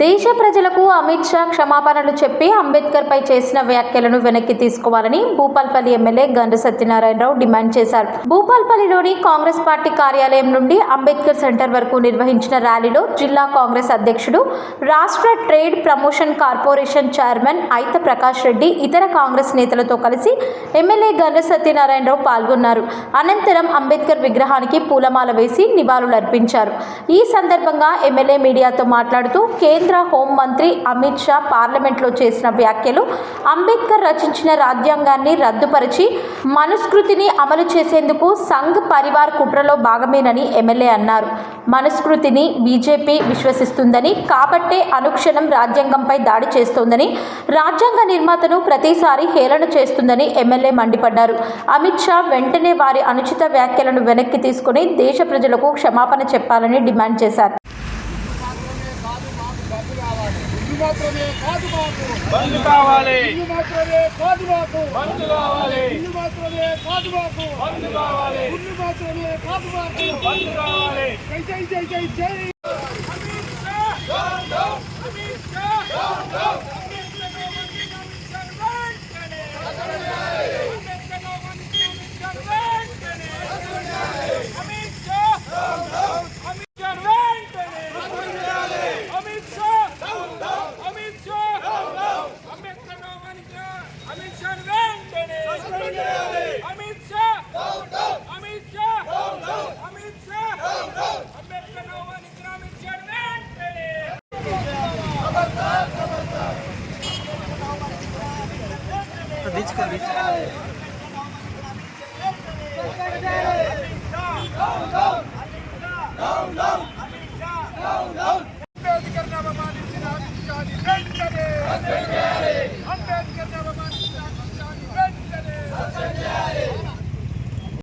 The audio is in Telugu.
దేశ ప్రజలకు అమిత్ షా క్షమాపణలు చెప్పి అంబేద్కర్ పై చేసిన వ్యాఖ్యలను వెనక్కి తీసుకోవాలని భూపాల్పల్లి ఎమ్మెల్యే గండ్ర సత్యనారాయణరావు డిమాండ్ చేశారు. భూపాల్పల్లిలోని కాంగ్రెస్ పార్టీ కార్యాలయం నుండి అంబేద్కర్ సెంటర్ వరకు నిర్వహించిన ర్యాలీలో జిల్లా కాంగ్రెస్ అధ్యక్షుడు, రాష్ట్ర trade promotion corporation chairman ఐత Prakash Reddy ఇతర కాంగ్రెస్ నేతలతో కలిసి ఎమ్మెల్యే గండ్ర సత్యనారాయణరావు పాల్గొన్నారు. అనంతరం అంబేద్కర్ విగ్రహానికి పూలమాల వేసి నివాళులర్పించారు. ఈ సందర్భంగా ఎమ్మెల్యే మీడియాతో మాట్లాడుతూ కేంద్ర హోంమంత్రి అమిత్ షా పార్లమెంట్లో చేసిన వ్యాఖ్యలు అంబేద్కర్ రచించిన రాజ్యాంగాన్ని రద్దుపరిచి మనుస్మృతిని అమలు చేసేందుకు సంఘ్ పరివార్ కుట్రలో భాగమేనని ఎమ్మెల్యే అన్నారు. మనుస్మృతిని బీజేపీ విశ్వసిస్తుందని, కాబట్టే అనుక్షణం రాజ్యాంగంపై దాడి చేస్తోందని, రాజ్యాంగ నిర్మాతను ప్రతిసారి హేళన చేస్తుందని ఎమ్మెల్యే మండిపడ్డారు. అమిత్ షా వెంటనే వారి అనుచిత వ్యాఖ్యలను వెనక్కి తీసుకుని దేశ ప్రజలకు క్షమాపణ చెప్పాలని డిమాండ్ చేశారు. మాత్రమే కాదు మాకు బంద్ కావాలి, ఇల్లు మాత్రమే కాదు మాకు బంద్ కావాలి, ఇల్లు మాత్రమే కాదు మాకు బంద్ కావాలి, ఇల్లు మాత్రమే కాదు మాకు బంద్ కావాలి. జై జై జై జై జై Amit Shah down down, Amit Shah down down, Ambedkar అవమానించిన అమిత్ షాని వెంటనే అంబేద్కర్